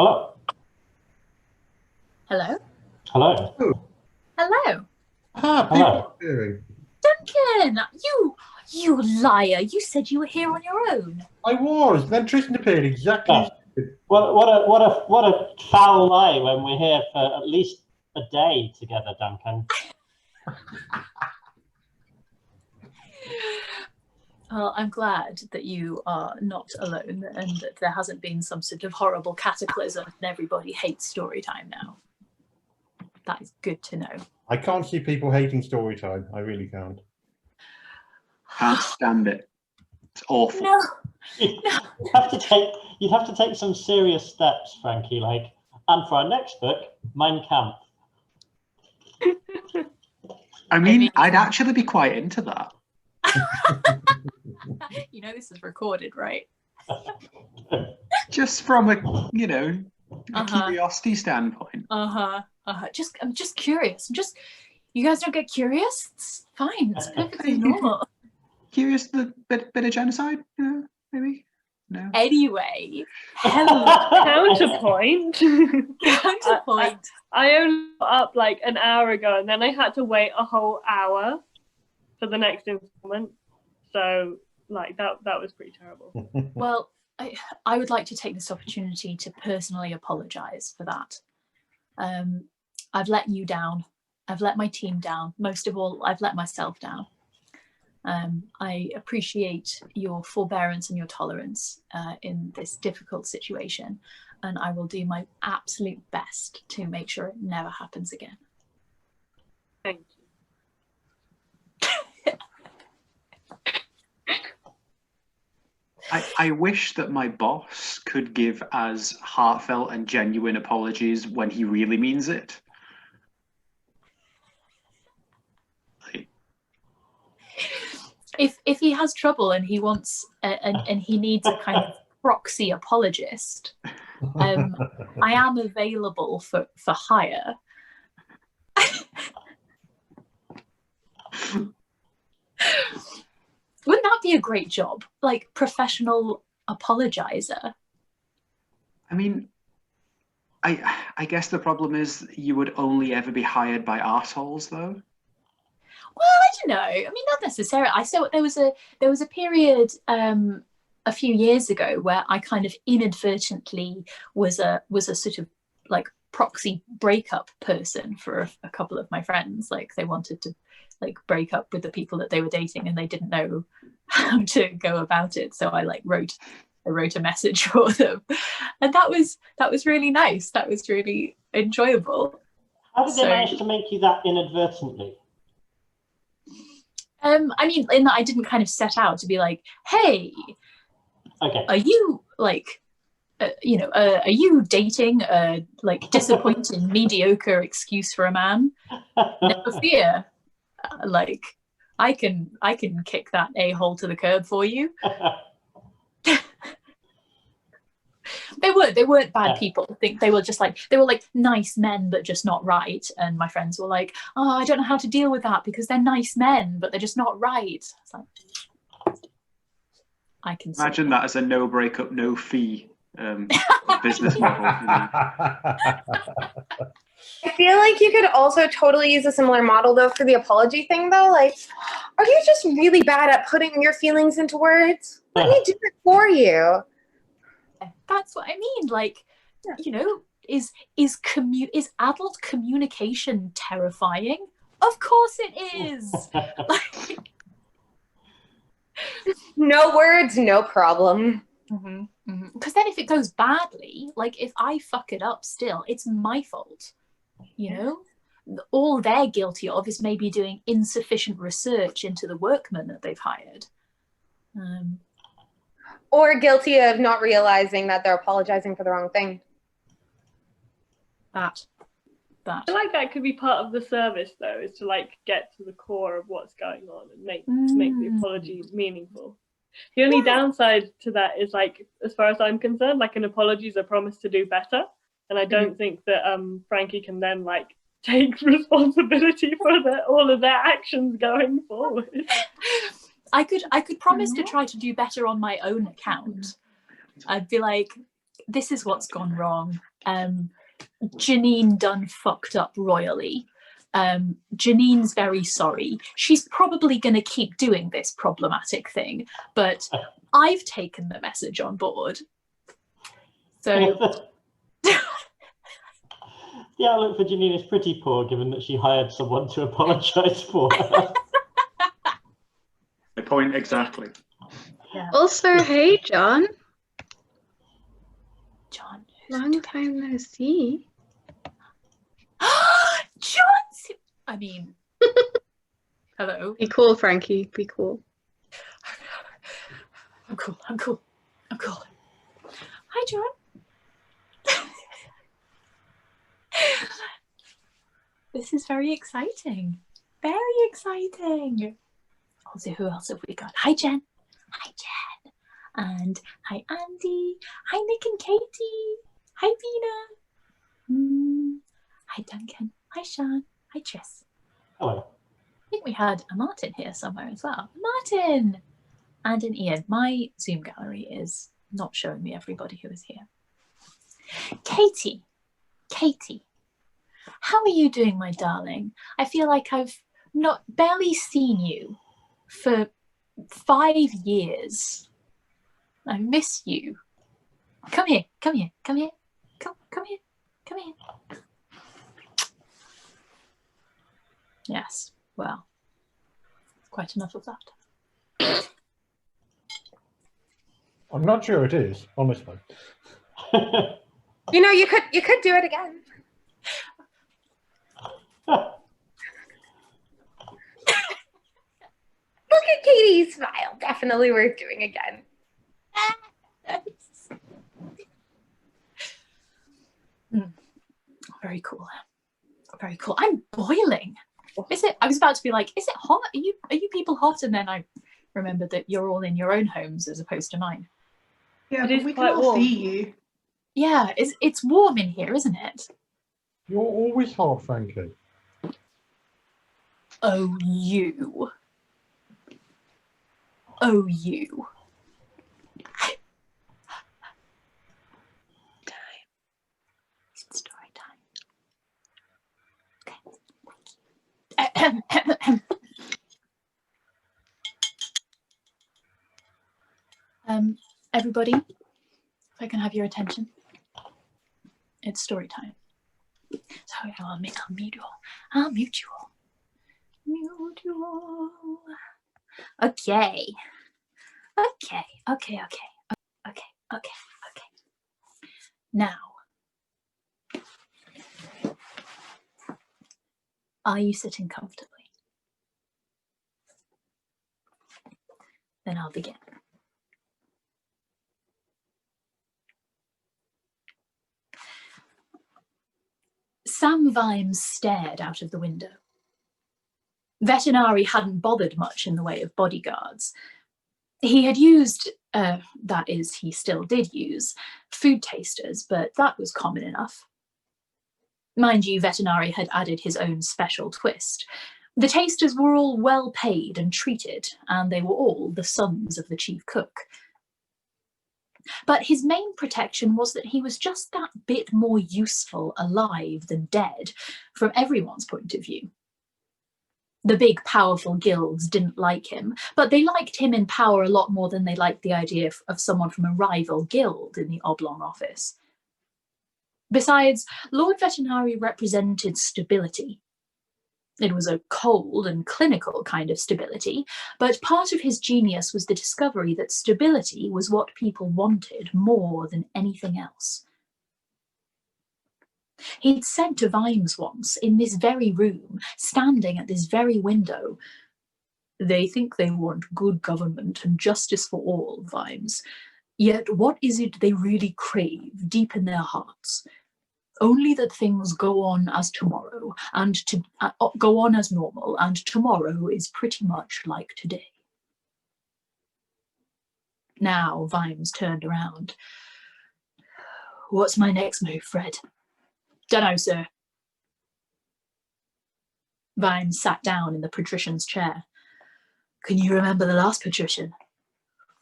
Hello. Hello? Hello. Oh, Hello? people Hello. doing. Duncan! You liar! You said you were here on your own. I was. Then Tristan appeared exactly. Oh, what a foul lie when we're here for at least a day together, Duncan. Well, I'm glad that you are not alone and that there hasn't been some sort of horrible cataclysm and everybody hates Storytime now. That is good to know. I can't see people hating Storytime. I really can't. Can't stand it. It's awful. No. You'd have to take some serious steps, Frankie. And for our next book, Mein Kampf. I mean, I'd actually be quite into that. You know this is recorded, right? Just from a curiosity standpoint. I'm just curious. You guys don't get curious? It's fine. It's perfectly normal. Curious, the bit of genocide? Maybe? No. Anyway, hello. Counterpoint. Counterpoint. I only got up like an hour ago, and then I had to wait a whole hour for the next installment. So, that was pretty terrible. Well, I would like to take this opportunity to personally apologise for that. I've let you down. I've let my team down. Most of all, I've let myself down. I appreciate your forbearance and your tolerance in this difficult situation, and I will do my absolute best to make sure it never happens again. Thank you. I wish that my boss could give as heartfelt and genuine apologies when he really means it. If he has trouble and he wants and he needs a kind of proxy apologist, I am available for hire. Wouldn't that be a great job? Like professional apologizer. I mean, I guess the problem is you would only ever be hired by arseholes, though. Well, I don't know. I mean, not necessarily. I saw there was a period a few years ago where I kind of inadvertently was a sort of like proxy breakup person for a couple of my friends. Like they wanted to like break up with the people that they were dating and they didn't know how to go about it. So I wrote a message for them, and that was really nice. That was really enjoyable. How did they manage to make you that inadvertently? I mean, in that I didn't kind of set out to be like, hey, okay, are you like, are you dating a like disappointing, mediocre excuse for a man? Never fear. Like, I can kick that a-hole to the curb for you. They weren't bad people. I think they were just they were nice men, but just not right. And my friends were like, oh, I don't know how to deal with that because they're nice men, but they're just not right. It's like, I can imagine that as a no breakup, no fee business model. I feel like you could also totally use a similar model though for the apology thing though. Like, are you just really bad at putting your feelings into words? Let me do it for you. That's what I mean. Like, is adult communication terrifying? Of course it is. No words, no problem. Because then if it goes badly, like if I fuck it up still, it's my fault. All they're guilty of is maybe doing insufficient research into the workmen that they've hired. Or guilty of not realizing that they're apologizing for the wrong thing. That. I feel like that could be part of the service, though, is to get to the core of what's going on and make the apology meaningful. The only downside to that is, as far as I'm concerned, an apology is a promise to do better, and I don't think that Frankie can then take responsibility for all of their actions going forward. I could promise to try to do better on my own account. I'd be like, this is what's gone wrong. Janine done fucked up royally. Janine's very sorry. She's probably going to keep doing this problematic thing, but I've taken the message on board. So the outlook for Janine is pretty poor, given that she hired someone to apologise for her. The point exactly. yeah. Also, hey, John. John. Long time no see. John! I mean, hello. Be cool, Frankie. Be cool. I'm cool. I'm cool. I'm cool. Hi, John. This is very exciting. Very exciting. Also, who else have we got? Hi, Jen. Hi, Jen. And hi, Andy. Hi, Nick and Katie. Hi, Vina. Hi, Duncan. Hi, Sean. Hi, Tris. Hello. I think we had a Martin here somewhere as well. Martin! And an Ian. My Zoom gallery is not showing me everybody who is here. Katie. Katie. How are you doing, my darling? I feel like I've barely seen you for 5 years. I miss you. Come here, come here, come here. Come here, come here. Yes, well, quite enough of that. I'm not sure it is, honestly. You know, you could do it again. Look at Katie's smile. Definitely worth doing again. Very cool. Very cool. I'm boiling. Is it? I was about to be like, is it hot? Are you people hot? And then I remembered that you're all in your own homes as opposed to mine. Yeah, It but is we can quite all warm. see you. Yeah, it's warm in here, isn't it? You're always hot, Frankie. Oh, you. Oh, you. It's story time. Okay. Everybody, if I can have your attention. It's story time. Sorry, I'll mute you all. I'll mute you all. Mute you all. Okay. Okay. Now, are you sitting comfortably? Then I'll begin. Sam Vimes stared out of the window. Veterinari hadn't bothered much in the way of bodyguards. He had used, that is, he still did use, food tasters, but that was common enough. Mind you, Veterinari had added his own special twist. The tasters were all well paid and treated, and they were all the sons of the chief cook. But his main protection was that he was just that bit more useful alive than dead, from everyone's point of view. The big, powerful guilds didn't like him, but they liked him in power a lot more than they liked the idea of someone from a rival guild in the oblong office. Besides, Lord Veterinari represented stability. It was a cold and clinical kind of stability, but part of his genius was the discovery that stability was what people wanted more than anything else. He'd said to Vimes once, in this very room, standing at this very window, "They think they want good government and justice for all, Vimes. Yet what is it they really crave deep in their hearts? Only that things go on as tomorrow, and to go on as normal, and tomorrow is pretty much like today." Now Vimes turned around. "What's my next move, Fred?" "Dunno, sir." Vimes sat down in the patrician's chair. "Can you remember the last patrician?"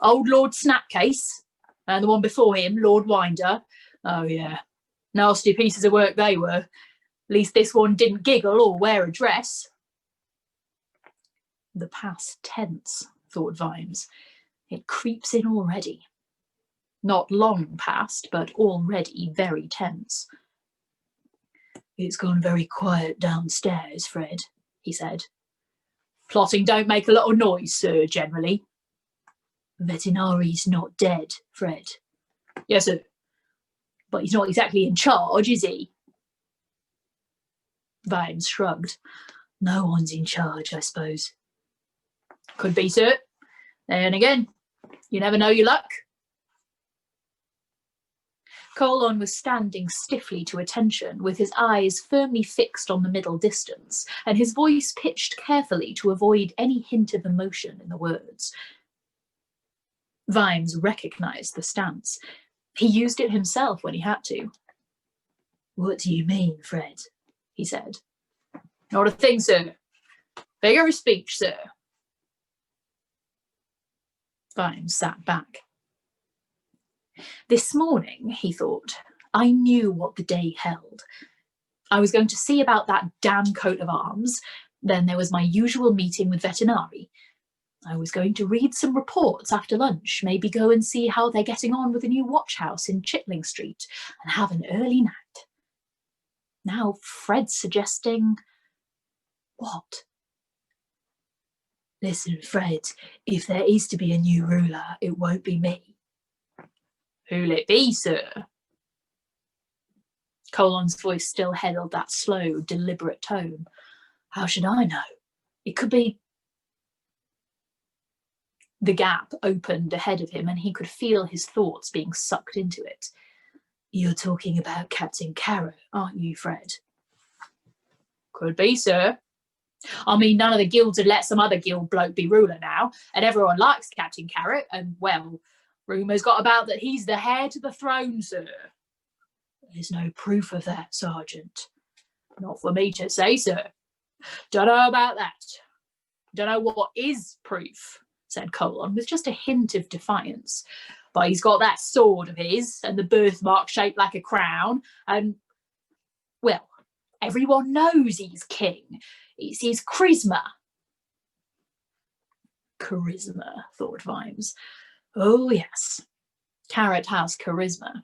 "Old Lord Snapcase, and the one before him, Lord Winder." "Oh, yeah. Nasty pieces of work they were. At least this one didn't giggle or wear a dress. The past tense, thought Vimes. It creeps in already. Not long past, but already very tense. It's gone very quiet downstairs, Fred, he said. Plotting don't make a lot of noise, sir, generally. Vetinari's not dead, Fred. Yes, sir. But he's not exactly in charge, is he? Vimes shrugged. No one's in charge, I suppose. Could be, sir. Then again, you never know your luck. Colon was standing stiffly to attention, with his eyes firmly fixed on the middle distance, and his voice pitched carefully to avoid any hint of emotion in the words. Vimes recognised the stance. He used it himself when he had to. What do you mean, Fred? He said. Not a thing, sir. Figure of speech, sir. Vimes sat back. This morning, he thought, I knew what the day held. I was going to see about that damn coat of arms. Then there was my usual meeting with Vetinari. I was going to read some reports after lunch, maybe go and see how they're getting on with the new watch house in Chitling Street, and have an early night. Now Fred's suggesting... What? Listen, Fred, if there is to be a new ruler, it won't be me. Who'll it be, sir? Colon's voice still held that slow, deliberate tone. How should I know? It could be... The gap opened ahead of him and he could feel his thoughts being sucked into it. You're talking about Captain Carrot, aren't you, Fred? Could be, sir. I mean, none of the guilds would let some other guild bloke be ruler now, and everyone likes Captain Carrot, and, well, rumours got about that he's the heir to the throne, sir. There's no proof of that, Sergeant. Not for me to say, sir. Don't know about that. Don't know what is proof, said Colon, with just a hint of defiance. But he's got that sword of his, and the birthmark shaped like a crown, and, well, everyone knows he's king. It's his charisma. Charisma, thought Vimes. Oh, yes. Carrot has charisma.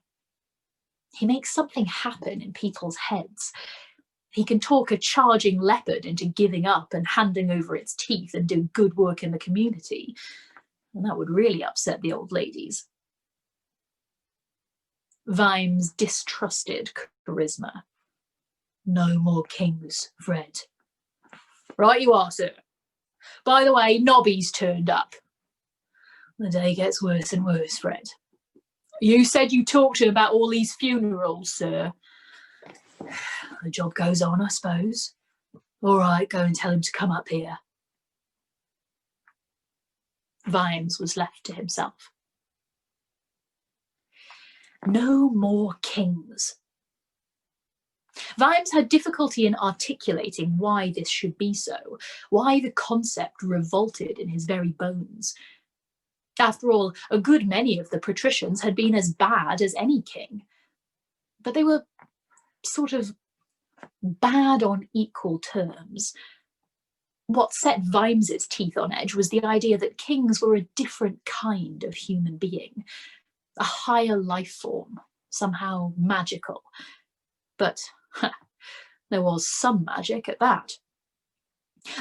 He makes something happen in people's heads. He can talk a charging leopard into giving up and handing over its teeth and do good work in the community. And that would really upset the old ladies. Vimes distrusted charisma. No more kings, Fred. Right you are, sir. By the way, Nobby's turned up. The day gets worse and worse, Fred. You said you talked to him about all these funerals, sir. The job goes on, I suppose. All right, go and tell him to come up here. Vimes was left to himself. No more kings. Vimes had difficulty in articulating why this should be so, why the concept revolted in his very bones. After all, a good many of the patricians had been as bad as any king. But they were sort of bad on equal terms. What set Vimes's teeth on edge was the idea that kings were a different kind of human being, a higher life form, somehow magical. But there was some magic at that.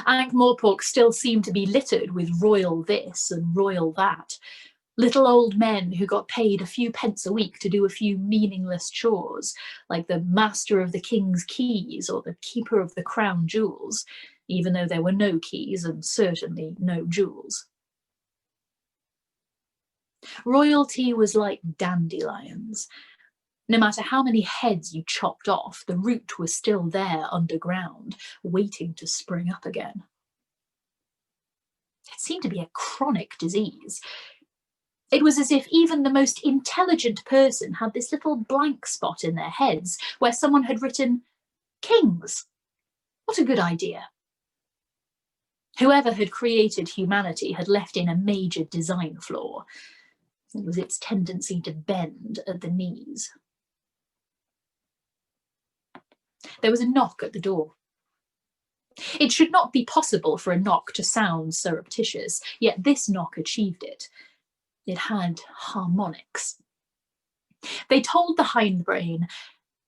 Ankh-Morpork still seemed to be littered with royal this and royal that. Little old men who got paid a few pence a week to do a few meaningless chores, like the master of the king's keys or the keeper of the crown jewels, even though there were no keys and certainly no jewels. Royalty was like dandelions. No matter how many heads you chopped off, the root was still there underground, waiting to spring up again. It seemed to be a chronic disease. It was as if even the most intelligent person had this little blank spot in their heads where someone had written, "Kings. What a good idea." Whoever had created humanity had left in a major design flaw. It was its tendency to bend at the knees. There was a knock at the door. It should not be possible for a knock to sound surreptitious, yet this knock achieved it. It had harmonics. They told the hindbrain,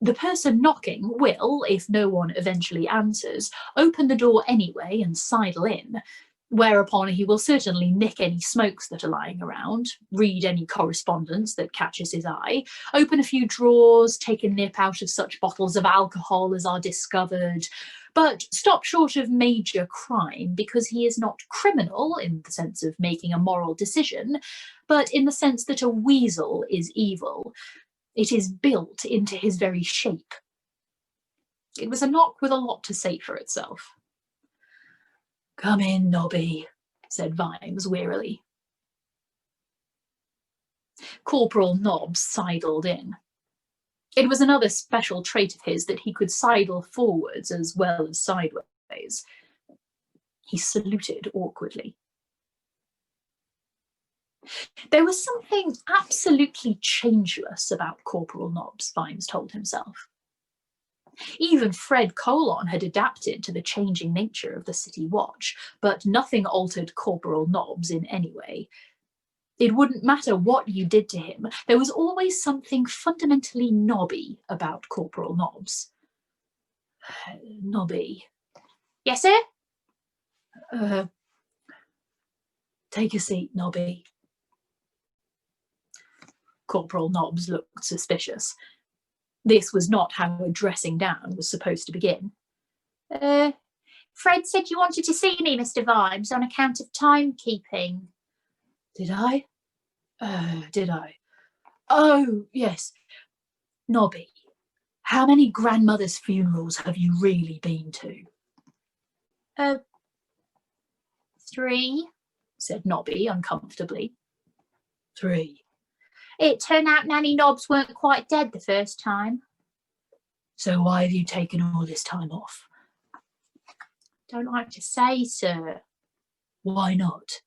the person knocking will, if no one eventually answers, open the door anyway and sidle in, whereupon he will certainly nick any smokes that are lying around, read any correspondence that catches his eye, open a few drawers, take a nip out of such bottles of alcohol as are discovered, but stop short of major crime because he is not criminal in the sense of making a moral decision, but in the sense that a weasel is evil. It is built into his very shape. It was a knock with a lot to say for itself. "Come in, Nobby," said Vimes wearily. Corporal Nobbs sidled in. It was another special trait of his that he could sidle forwards as well as sideways. He saluted awkwardly. There was something absolutely changeless about Corporal Nobbs, Vimes told himself. Even Fred Colon had adapted to the changing nature of the City Watch, but nothing altered Corporal Nobbs in any way. It wouldn't matter what you did to him, there was always something fundamentally knobby about Corporal Nobbs. Nobby. "Yes, sir?" Take a seat, Nobby." Corporal Nobbs looked suspicious. This was not how a dressing down was supposed to begin. "Fred said you wanted to see me, Mr. Vimes, on account of timekeeping." "Did I? Did I? Oh, yes. Nobby, how many grandmothers' funerals have you really been to?" 3, said Nobby uncomfortably. 3. It turned out Nanny Nobbs weren't quite dead the first time. So why have you taken all this time off? Don't like to say, sir. Why not?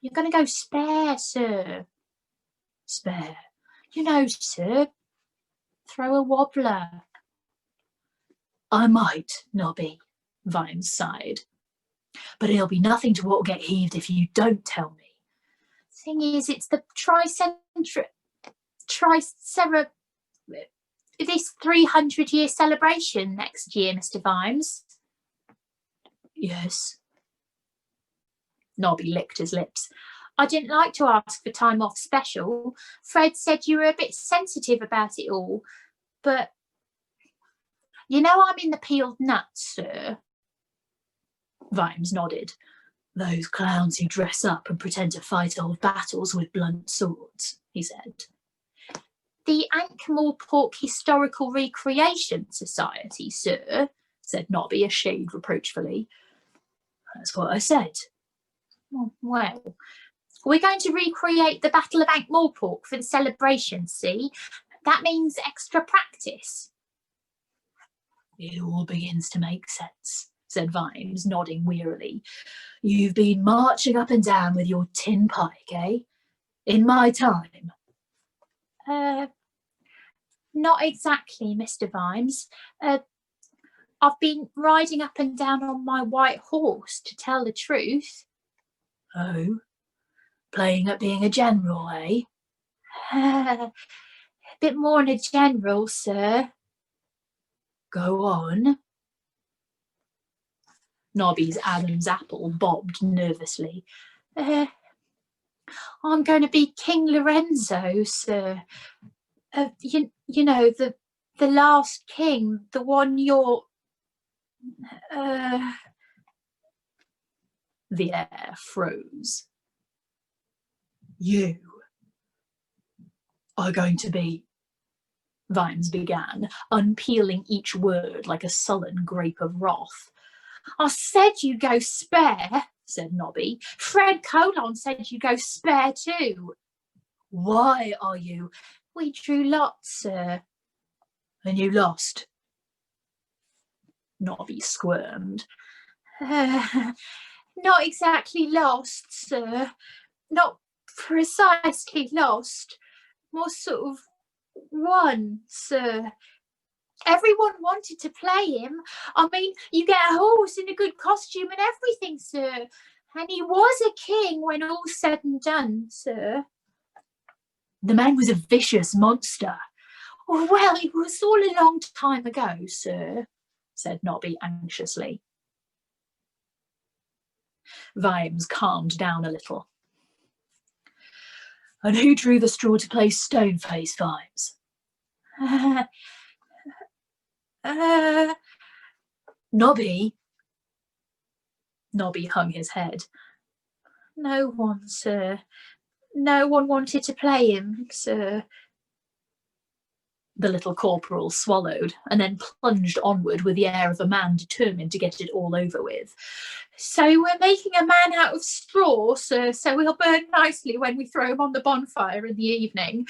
You're going to go spare, sir. Spare? You know, sir. Throw a wobbler. I might, Nobby, Vimes sighed. But it'll be nothing to what'll get heaved if you don't tell me. Thing is, it's the this 300-year celebration next year, Mr. Vimes. Yes. Nobby licked his lips. I didn't like to ask for time off special. Fred said you were a bit sensitive about it all. But, you know I'm in the peeled nuts, sir. Vimes nodded. Those clowns who dress up and pretend to fight old battles with blunt swords, he said. The Ankh-Morpork Historical Recreation Society, sir, said Nobby a shade reproachfully. That's what I said. Well, we're going to recreate the Battle of Ankh-Morpork for the celebration, see? That means extra practice. It all begins to make sense, said Vimes, nodding wearily. You've been marching up and down with your tin pike, eh? In my time? Not exactly, Mr. Vimes. I've been riding up and down on my white horse, to tell the truth. Oh? Playing at being a general, eh? A bit more than a general, sir. Go on. Nobby's Adam's apple bobbed nervously. I'm going to be King Lorenzo, sir. You know, the last king, the one you're... The air froze. You are going to be... Vimes began, unpeeling each word like a sullen grape of wrath. I said you'd go spare, said Nobby. Fred Colon said you'd go spare too. Why are you? We drew lots, sir. And you lost? Nobby squirmed. Not exactly lost, sir. Not precisely lost. More sort of won, sir. Everyone wanted to play him. I mean, you get a horse in a good costume and everything, sir. And he was a king when all's said and done, sir. The man was a vicious monster. Well, it was all a long time ago, sir, said Nobby anxiously. Vimes calmed down a little. And who drew the straw to play Stoneface, Vimes? Nobby? Nobby hung his head. No one, sir. No one wanted to play him, sir. The little corporal swallowed and then plunged onward with the air of a man determined to get it all over with. So we're making a man out of straw, sir, so he'll burn nicely when we throw him on the bonfire in the evening.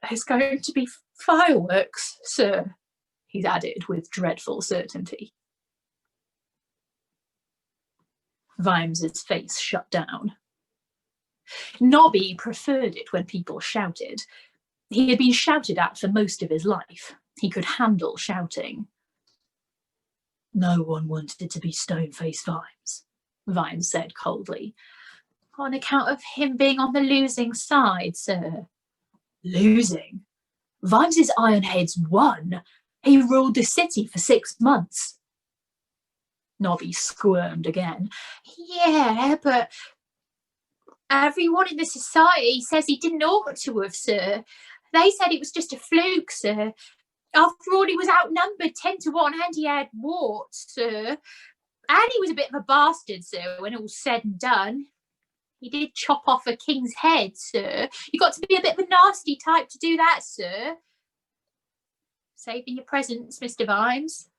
There's going to be fireworks, sir, he added with dreadful certainty. Vimes's face shut down. Nobby preferred it when people shouted. He had been shouted at for most of his life. He could handle shouting. No one wanted to be Stoneface Vimes, Vimes said coldly. On account of him being on the losing side, sir. Losing? Vimes's Ironheads won. He ruled the city for 6 months. Nobby squirmed again. Yeah, but everyone in the society says he didn't ought to have, sir. They said it was just a fluke, sir. After all, he was outnumbered 10-1 and he had warts, sir. And he was a bit of a bastard, sir, when all's said and done. He did chop off a king's head, sir. You got to be a bit of a nasty type to do that, sir. Saving your presence, Mr. Vimes.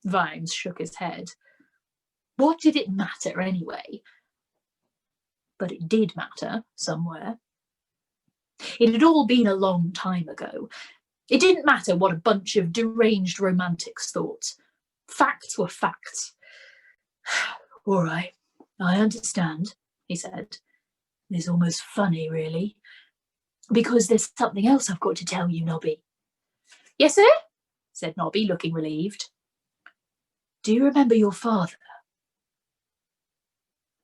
Vimes shook his head. What did it matter anyway? But it did matter somewhere. It had all been a long time ago. It didn't matter what a bunch of deranged romantics thought. Facts were facts. All right, I understand, he said. It's almost funny, really. Because there's something else I've got to tell you, Nobby. Yes, sir? Said Nobby, looking relieved. Do you remember your father?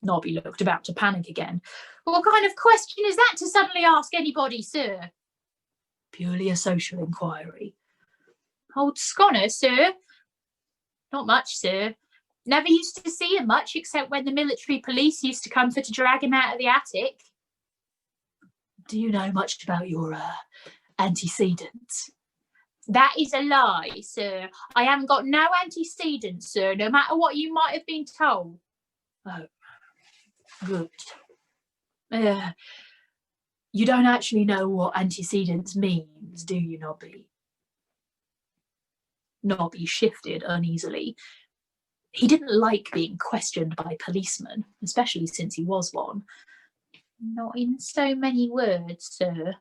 Nobby looked about to panic again. What kind of question is that to suddenly ask anybody, sir? Purely a social inquiry. Old Sconner, sir? Not much, sir. Never used to see him much, except when the military police used to come for to drag him out of the attic. Do you know much about your antecedents? That is a lie, sir. I haven't got no antecedents, sir, no matter what you might have been told. Oh, good. You don't actually know what antecedents means, do you, Nobby? Nobby shifted uneasily. He didn't like being questioned by policemen, especially since he was one. Not in so many words, sir.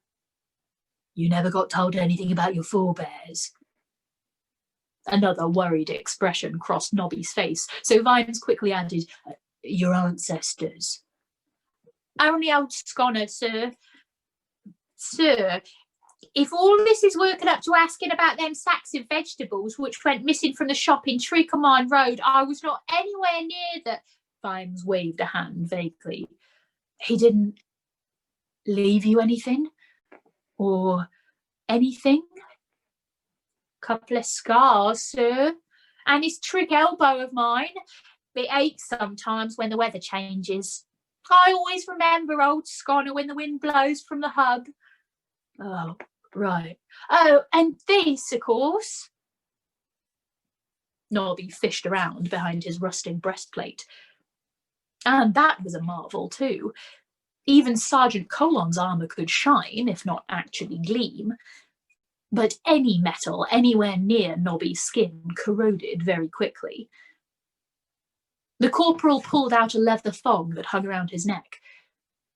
You never got told anything about your forebears? Another worried expression crossed Nobby's face, so Vimes quickly added, your ancestors. Only old Sconner, sir. Sir, if all this is working up to asking about them sacks of vegetables which went missing from the shop in Tricomine Road, I was not anywhere near the... Vimes waved a hand vaguely. He didn't leave you anything? Or anything? Couple of scars, sir. And this trick elbow of mine. It aches sometimes when the weather changes. I always remember old Sconner when the wind blows from the hub. Oh, right. Oh, and this, of course. Nobby fished around behind his rusting breastplate. And that was a marvel, too. Even Sergeant Colon's armour could shine, if not actually gleam. But any metal anywhere near Nobby's skin corroded very quickly. The corporal pulled out a leather thong that hung around his neck.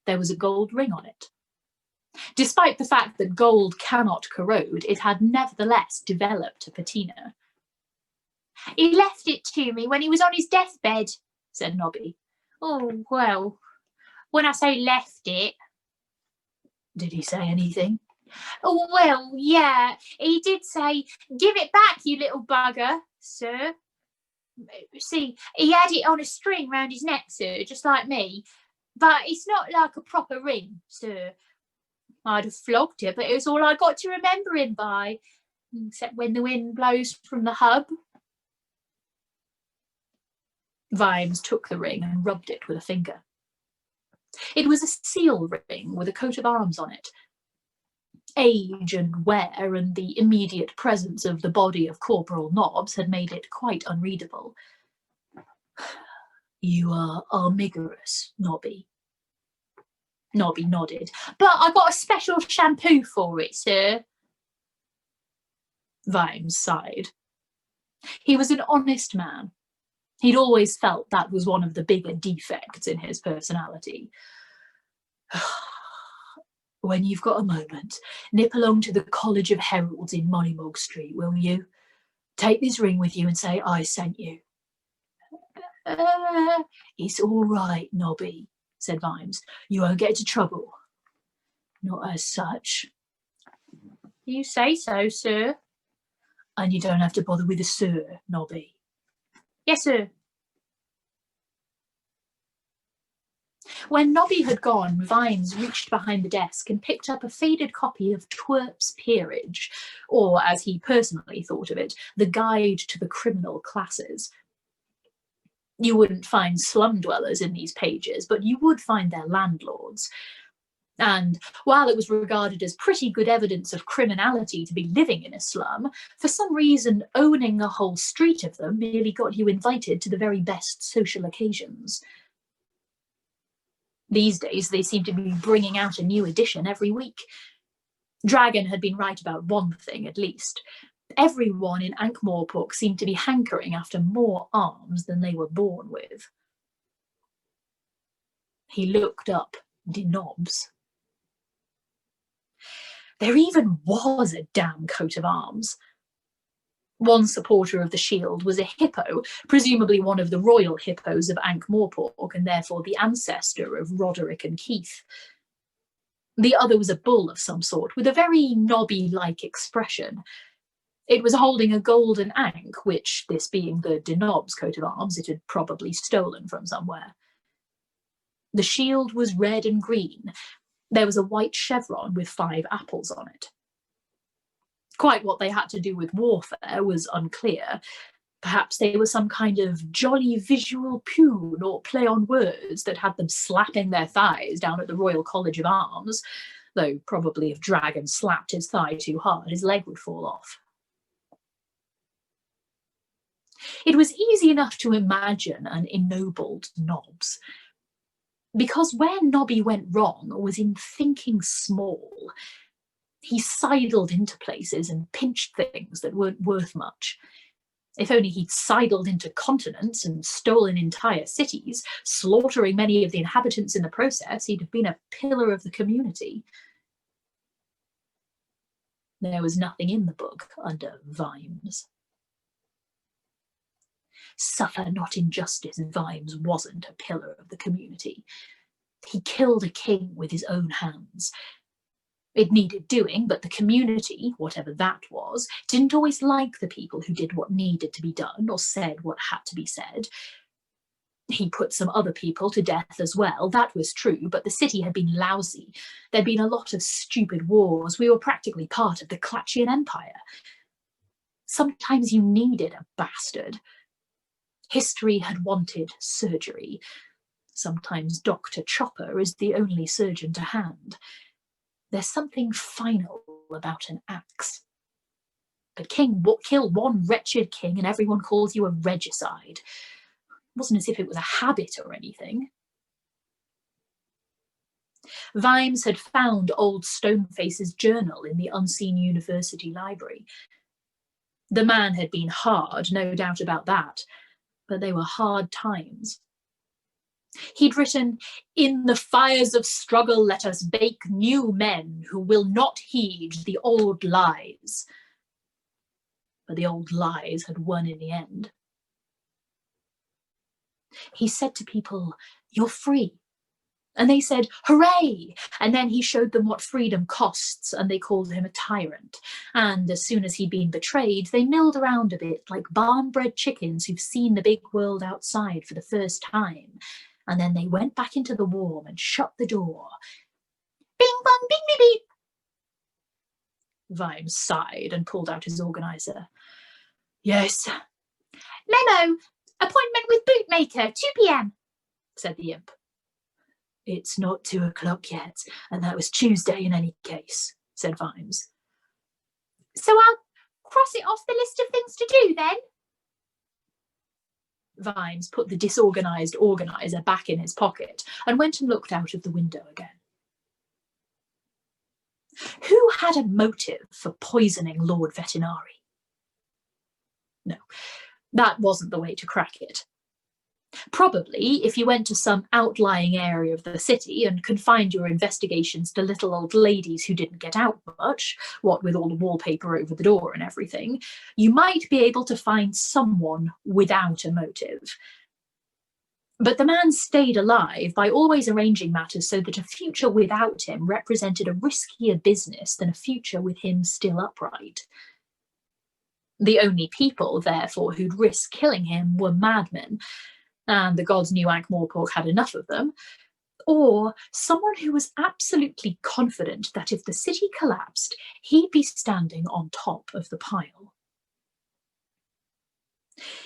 There was a gold ring on it. Despite the fact that gold cannot corrode, it had nevertheless developed a patina. He left it to me when he was on his deathbed, said Nobby. Oh, well, when I say left it... Did he say anything? Oh, well, yeah, he did say, give it back, you little bugger, sir. See, he had it on a string round his neck, sir, just like me. But it's not like a proper ring, sir. I'd have flogged it, but it was all I got to remember him by, except when the wind blows from the hub. Vimes took the ring and rubbed it with a finger. It was a seal ring with a coat of arms on it. Age and wear and the immediate presence of the body of Corporal Nobbs had made it quite unreadable. You are omnivorous, Nobby. Nobby nodded. But I got a special shampoo for it, sir. Vimes sighed. He was an honest man. He'd always felt that was one of the bigger defects in his personality. When you've got a moment, nip along to the College of Heralds in Moneymog Street, will you? Take this ring with you and say I sent you. It's all right, Nobby, said Vimes. You won't get into trouble. Not as such. You say so, sir. And you don't have to bother with the sir, Nobby. Yes, sir. When Nobby had gone, Vimes reached behind the desk and picked up a faded copy of Twerp's Peerage, or, as he personally thought of it, the Guide to the Criminal Classes. You wouldn't find slum dwellers in these pages, but you would find their landlords. And while it was regarded as pretty good evidence of criminality to be living in a slum, for some reason owning a whole street of them merely got you invited to the very best social occasions. These days they seem to be bringing out a new edition every week. Dragon had been right about one thing at least. Everyone in Ankh-Morpork seemed to be hankering after more arms than they were born with. He looked up Denobs. There even was a damn coat of arms. One supporter of the shield was a hippo, presumably one of the royal hippos of Ankh-Morpork, and therefore the ancestor of Roderick and Keith. The other was a bull of some sort, with a very Nobby-like expression. It was holding a golden ankh, which, this being the Denob's coat of arms, it had probably stolen from somewhere. The shield was red and green. There was a white chevron with 5 apples on it. Quite what they had to do with warfare was unclear. Perhaps they were some kind of jolly visual pun or play on words that had them slapping their thighs down at the Royal College of Arms, though probably if Dragon slapped his thigh too hard, his leg would fall off. It was easy enough to imagine an ennobled Nobbs, because where Nobby went wrong was in thinking small. He sidled into places and pinched things that weren't worth much. If only he'd sidled into continents and stolen entire cities, slaughtering many of the inhabitants in the process, he'd have been a pillar of the community. There was nothing in the book under Vimes. Suffer not injustice, Vimes wasn't a pillar of the community. He killed a king with his own hands. It needed doing, but the community, whatever that was, didn't always like the people who did what needed to be done or said what had to be said. He put some other people to death as well, that was true, but the city had been lousy. There'd been a lot of stupid wars. We were practically part of the Klatchian Empire. Sometimes you needed a bastard. History had wanted surgery. Sometimes Dr. Chopper is the only surgeon to hand. There's something final about an axe. But kill one wretched king and everyone calls you a regicide. It wasn't as if it was a habit or anything. Vimes had found old Stoneface's journal in the Unseen University Library. The man had been hard, no doubt about that, but they were hard times. He'd written, "In the fires of struggle let us bake new men who will not heed the old lies." But the old lies had won in the end. He said to people, "You're free. And they said, hooray! And then he showed them what freedom costs, and they called him a tyrant. And as soon as he'd been betrayed, they milled around a bit like barn-bred chickens who've seen the big world outside for the first time. And then they went back into the warm and shut the door. Bing bong bing beep beep. Vimes sighed and pulled out his organiser. Yes. Memo, appointment with bootmaker, 2 p.m, said the imp. It's not 2 o'clock yet, and that was Tuesday in any case, said Vimes. So I'll cross it off the list of things to do then? Vimes put the disorganised organiser back in his pocket and went and looked out of the window again. Who had a motive for poisoning Lord Vetinari? No, that wasn't the way to crack it. Probably, if you went to some outlying area of the city and confined your investigations to little old ladies who didn't get out much, what with all the wallpaper over the door and everything, you might be able to find someone without a motive. But the man stayed alive by always arranging matters so that a future without him represented a riskier business than a future with him still upright. The only people, therefore, who'd risk killing him were madmen, and the gods knew Ankh-Morpork had enough of them, or someone who was absolutely confident that if the city collapsed, he'd be standing on top of the pile.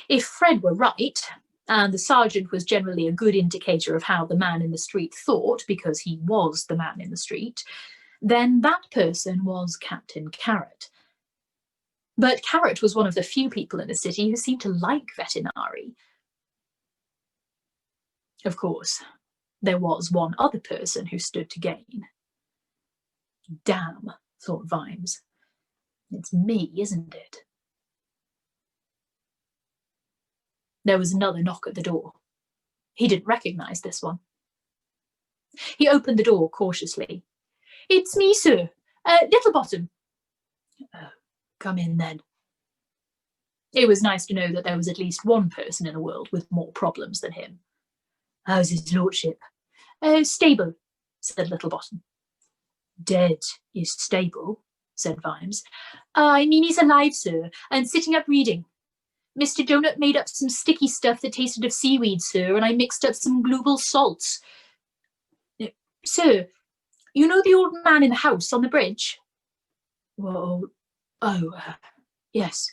If Fred were right, and the sergeant was generally a good indicator of how the man in the street thought, because he was the man in the street, then that person was Captain Carrot. But Carrot was one of the few people in the city who seemed to like Vetinari. Of course, there was one other person who stood to gain. Damn, thought Vimes. It's me, isn't it? There was another knock at the door. He didn't recognise this one. He opened the door cautiously. It's me, sir. Littlebottom. Come in, then. It was nice to know that there was at least one person in the world with more problems than him. How's his lordship? Stable, said Littlebottom. Dead is stable, said Vimes. I mean he's alive, sir, and sitting up reading. Mr. Donut made up some sticky stuff that tasted of seaweed, sir, and I mixed up some global salts. Sir, you know the old man in the house on the bridge? Well, yes.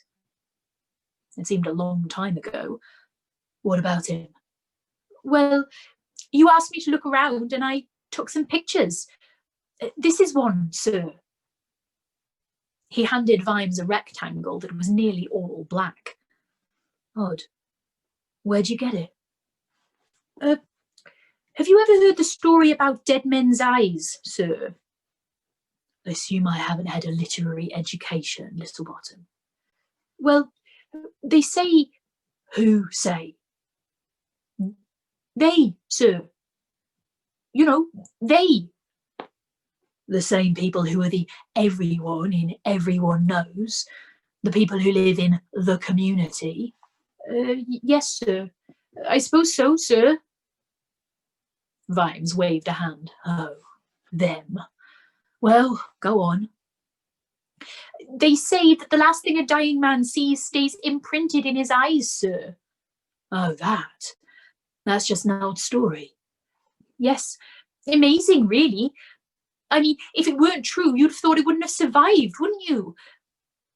It seemed a long time ago. What about him? Well, you asked me to look around and I took some pictures. This is one, sir. He handed Vimes a rectangle that was nearly all black. Odd. Where'd you get it? Have you ever heard the story about dead men's eyes, sir? I assume I haven't had a literary education, Littlebottom. Well, they say... Who say? They, sir. You know, they. The same people who are the everyone in Everyone Knows? The people who live in the community? Yes, sir. I suppose so, sir. Vimes waved a hand. Oh, them. Well, go on. They say that the last thing a dying man sees stays imprinted in his eyes, sir. Oh, that. That's just an old story. Yes, amazing, really. I mean, if it weren't true, you'd have thought it wouldn't have survived, wouldn't you?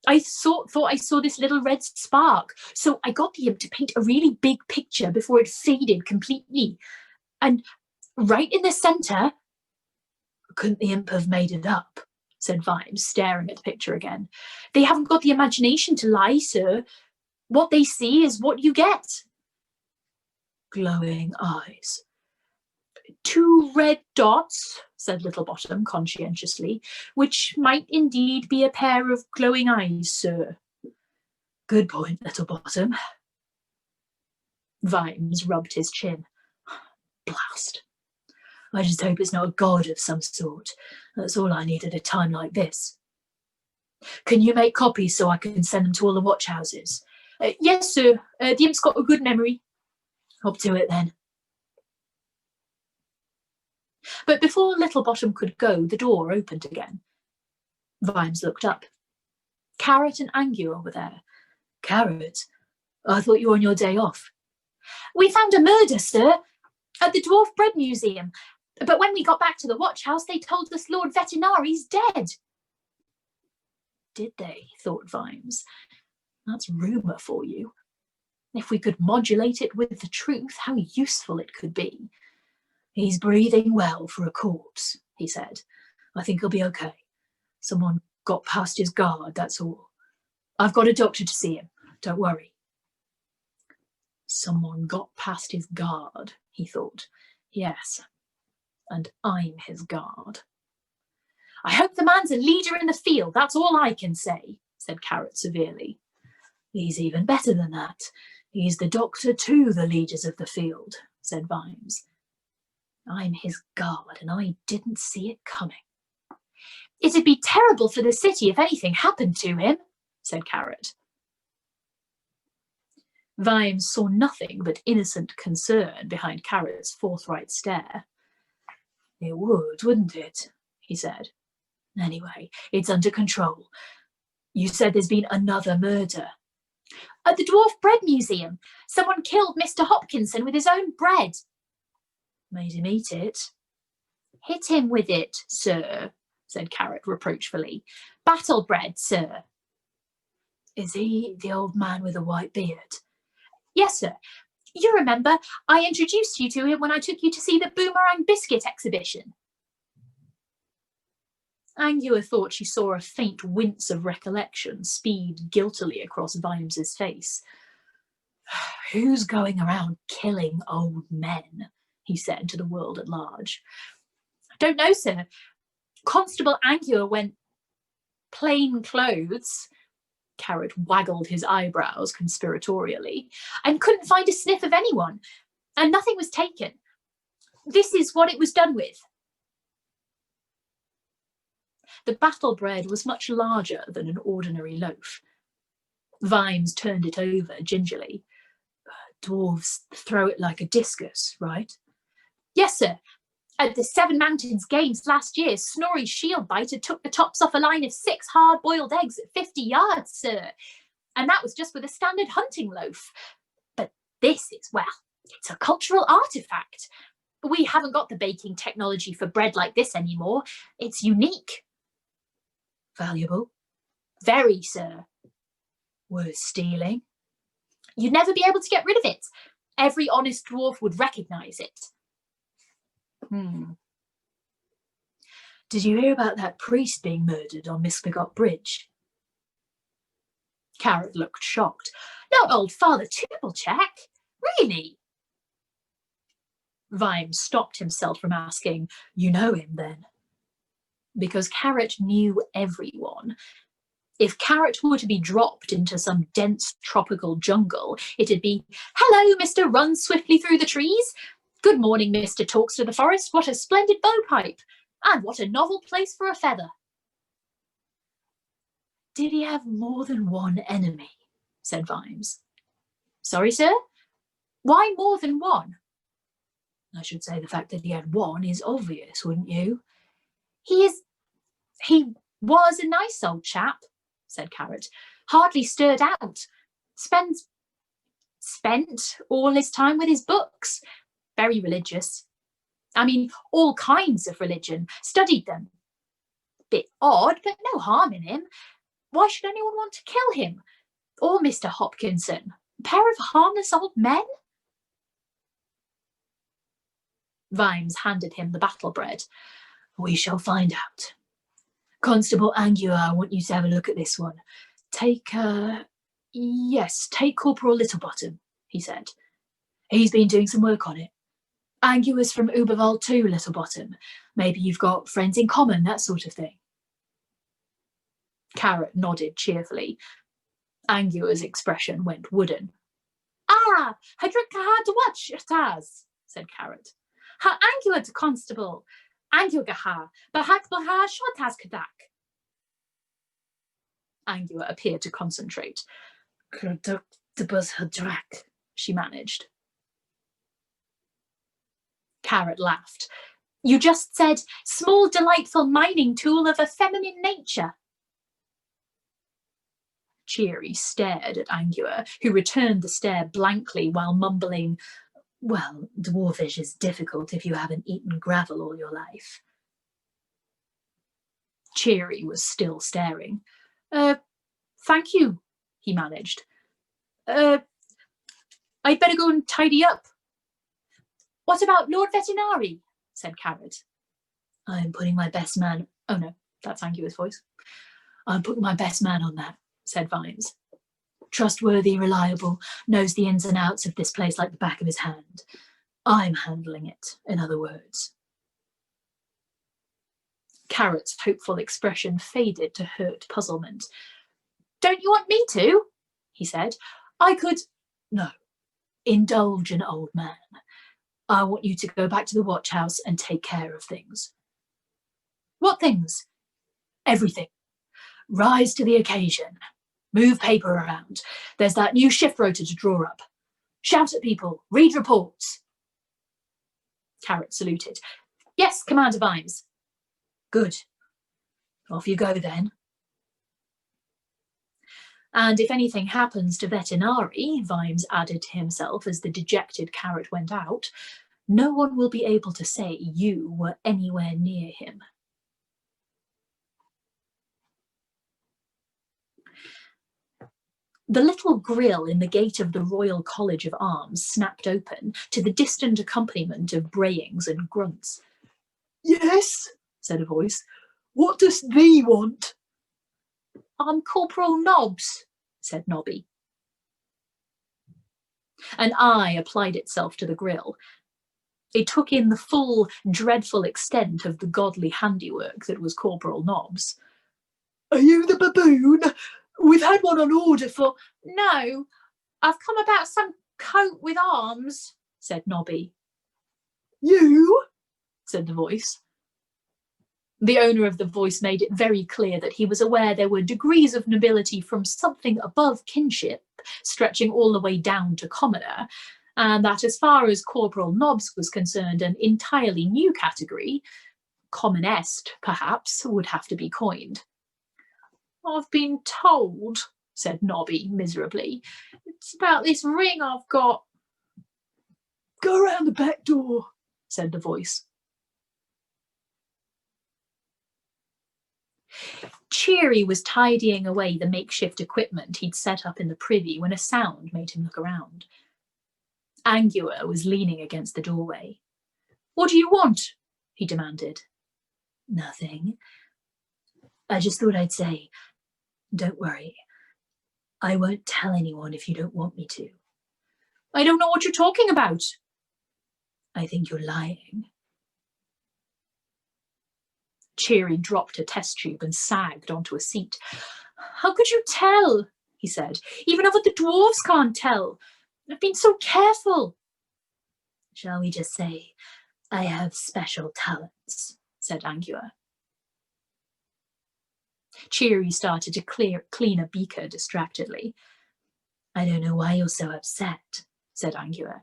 I thought I saw this little red spark, so I got the imp to paint a really big picture before it faded completely. And right in the centre... Couldn't the imp have made it up? Said Vimes, staring at the picture again. They haven't got the imagination to lie, sir. What they see is what you get. Glowing eyes. 2 red dots, said Littlebottom conscientiously, which might indeed be a pair of glowing eyes, sir. Good point, Littlebottom. Vimes rubbed his chin. Blast. I just hope it's not a god of some sort. That's all I need at a time like this. Can you make copies so I can send them to all the watch houses? Yes, sir. The imp's got a good memory. Up to it, then. But before Littlebottom could go, the door opened again. Vimes looked up. Carrot and Angua were there. Carrot, I thought you were on your day off. We found a murder, sir, at the Dwarf Bread Museum. But when we got back to the watch house, they told us Lord Vetinari's dead. Did they? Thought Vimes. That's rumour for you. If we could modulate it with the truth, how useful it could be. He's breathing well for a corpse, he said. I think he'll be okay. Someone got past his guard, that's all. I've got a doctor to see him. Don't worry. Someone got past his guard, he thought. Yes, and I'm his guard. I hope the man's a leader in the field, that's all I can say, said Carrot severely. He's even better than that. He's the doctor to the leaders of the field, said Vimes. I'm his guard, and I didn't see it coming. It'd be terrible for the city if anything happened to him, said Carrot. Vimes saw nothing but innocent concern behind Carrot's forthright stare. It would, wouldn't it? He said. Anyway, it's under control. You said there's been another murder. At the Dwarf Bread Museum, someone killed Mr. Hopkinson with his own bread. Made him eat it. Hit him with it, sir, said Carrot reproachfully. Battle bread, sir. Is he the old man with a white beard? Yes, sir. You remember, I introduced you to him when I took you to see the Boomerang Biscuit exhibition. Angua thought she saw a faint wince of recollection speed guiltily across Vimes's face. Who's going around killing old men? He said to the world at large. I don't know, sir. Constable Angua went plain clothes. Carrot waggled his eyebrows conspiratorially, and couldn't find a sniff of anyone, and nothing was taken. This is what it was done with. The battle bread was much larger than an ordinary loaf. Vimes turned it over gingerly. Dwarves throw it like a discus, right? Yes, sir. At the Seven Mountains Games last year, Snorri's shield biter took the tops off a line of 6 hard-boiled eggs at 50 yards, sir. And that was just with a standard hunting loaf. But this is, well, it's a cultural artifact. We haven't got the baking technology for bread like this anymore. It's unique. Valuable? Very, sir. Worth stealing? You'd never be able to get rid of it. Every honest dwarf would recognise it. Did you hear about that priest being murdered on Misbegot Bridge? Carrot looked shocked. No, old Father Tootlecheck. Really? Vimes stopped himself from asking, you know him then? Because Carrot knew everyone. If Carrot were to be dropped into some dense tropical jungle, it'd be, hello, Mr. Runs Swiftly Through the Trees. Good morning, Mr. Talks to the Forest. What a splendid bowpipe. And what a novel place for a feather. Did he have more than one enemy? Said Vimes. Sorry, sir? Why more than one? I should say the fact that he had one is obvious, wouldn't you? He was a nice old chap, said Carrot. Hardly stirred out. Spent all his time with his books. Very religious. I mean, all kinds of religion. Studied them. Bit odd, but no harm in him. Why should anyone want to kill him? Or Mr. Hopkinson? A pair of harmless old men? Vimes handed him the battle bread. We shall find out. Constable Angua, I want you to have a look at this one. Take Corporal Littlebottom, he said. He's been doing some work on it. Angua's from Uberwald too, Littlebottom. Maybe you've got friends in common, that sort of thing. Carrot nodded cheerfully. Angua's expression went wooden. Ah, Hadrikaha to watch it has, said Carrot. Ha Angua to Constable. Anguagaha, Bahakbaha Shotaz Kadak. Angua appeared to concentrate. Kraduktabus Hadrak, she managed. Carrot laughed. You just said, small delightful mining tool of a feminine nature. Cheery stared at Angua, who returned the stare blankly while mumbling, well, dwarfish is difficult if you haven't eaten gravel all your life. Cheery was still staring. Thank you, he managed. I'd better go and tidy up. What about Lord Vetinari? Said Carrot. I'm putting my best man... Oh no, that's Angua's voice. I'm putting my best man on that, said Vimes. Trustworthy, reliable, knows the ins and outs of this place like the back of his hand. I'm handling it, in other words. Carrot's hopeful expression faded to hurt puzzlement. Don't you want me to? He said. I could... No. Indulge an old man. I want you to go back to the watch house and take care of things. What things? Everything. Rise to the occasion. Move paper around. There's that new shift rota to draw up. Shout at people. Read reports. Carrot saluted. Yes, Commander Vimes. Good. Off you go then. And if anything happens to Vetinari, Vimes added to himself as the dejected Carrot went out, no one will be able to say you were anywhere near him. The little grille in the gate of the Royal College of Arms snapped open to the distant accompaniment of brayings and grunts. Yes, said a voice. What does thee want? I'm Corporal Nobbs, said Nobby. An eye applied itself to the grille. It took in the full, dreadful extent of the godly handiwork that was Corporal Nobbs. Are you the baboon? We've had one on order for... No, I've come about some coat with arms, said Nobby. You? Said the voice. The owner of the voice made it very clear that he was aware there were degrees of nobility from something above kinship, stretching all the way down to commoner, and that as far as Corporal Nobbs was concerned, an entirely new category, commonest perhaps, would have to be coined. I've been told, said Nobby miserably, it's about this ring I've got. Go round the back door, said the voice. Cheery was tidying away the makeshift equipment he'd set up in the privy when a sound made him look around. Angua was leaning against the doorway. What do you want? He demanded. Nothing. I just thought I'd say, don't worry. I won't tell anyone if you don't want me to. I don't know what you're talking about. I think you're lying. Cheery dropped a test tube and sagged onto a seat. How could you tell? He said. Even of what the dwarves can't tell. I've been so careful. Shall we just say, I have special talents, said Angua. Cheery started to clean a beaker distractedly. I don't know why you're so upset, said Angua.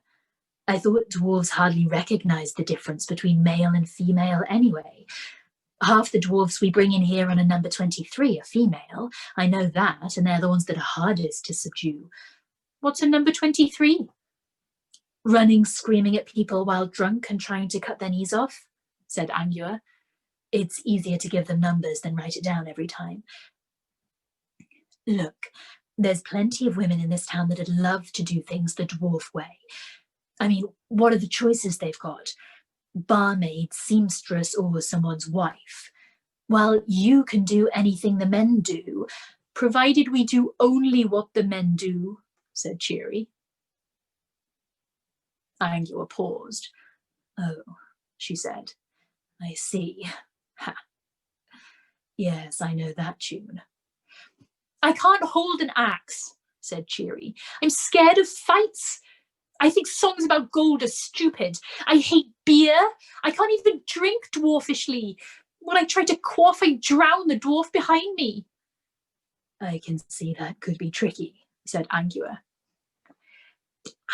I thought dwarves hardly recognized the difference between male and female anyway. Half the dwarves we bring in here on a number 23 are female. I know that, and they're the ones that are hardest to subdue. What's a number 23? Running, screaming at people while drunk and trying to cut their knees off, said Angua. It's easier to give them numbers than write it down every time. Look, there's plenty of women in this town that'd love to do things the dwarf way. I mean, what are the choices they've got? Barmaid, seamstress, or someone's wife. Well, you can do anything the men do, provided we do only what the men do, said Cheery. Angua paused. Oh, she said. I see. Ha. Yes, I know that tune. I can't hold an axe, said Cheery. I'm scared of fights. I think songs about gold are stupid. I hate beer. I can't even drink dwarfishly. When I try to quaff, I drown the dwarf behind me. I can see that could be tricky, said Angua.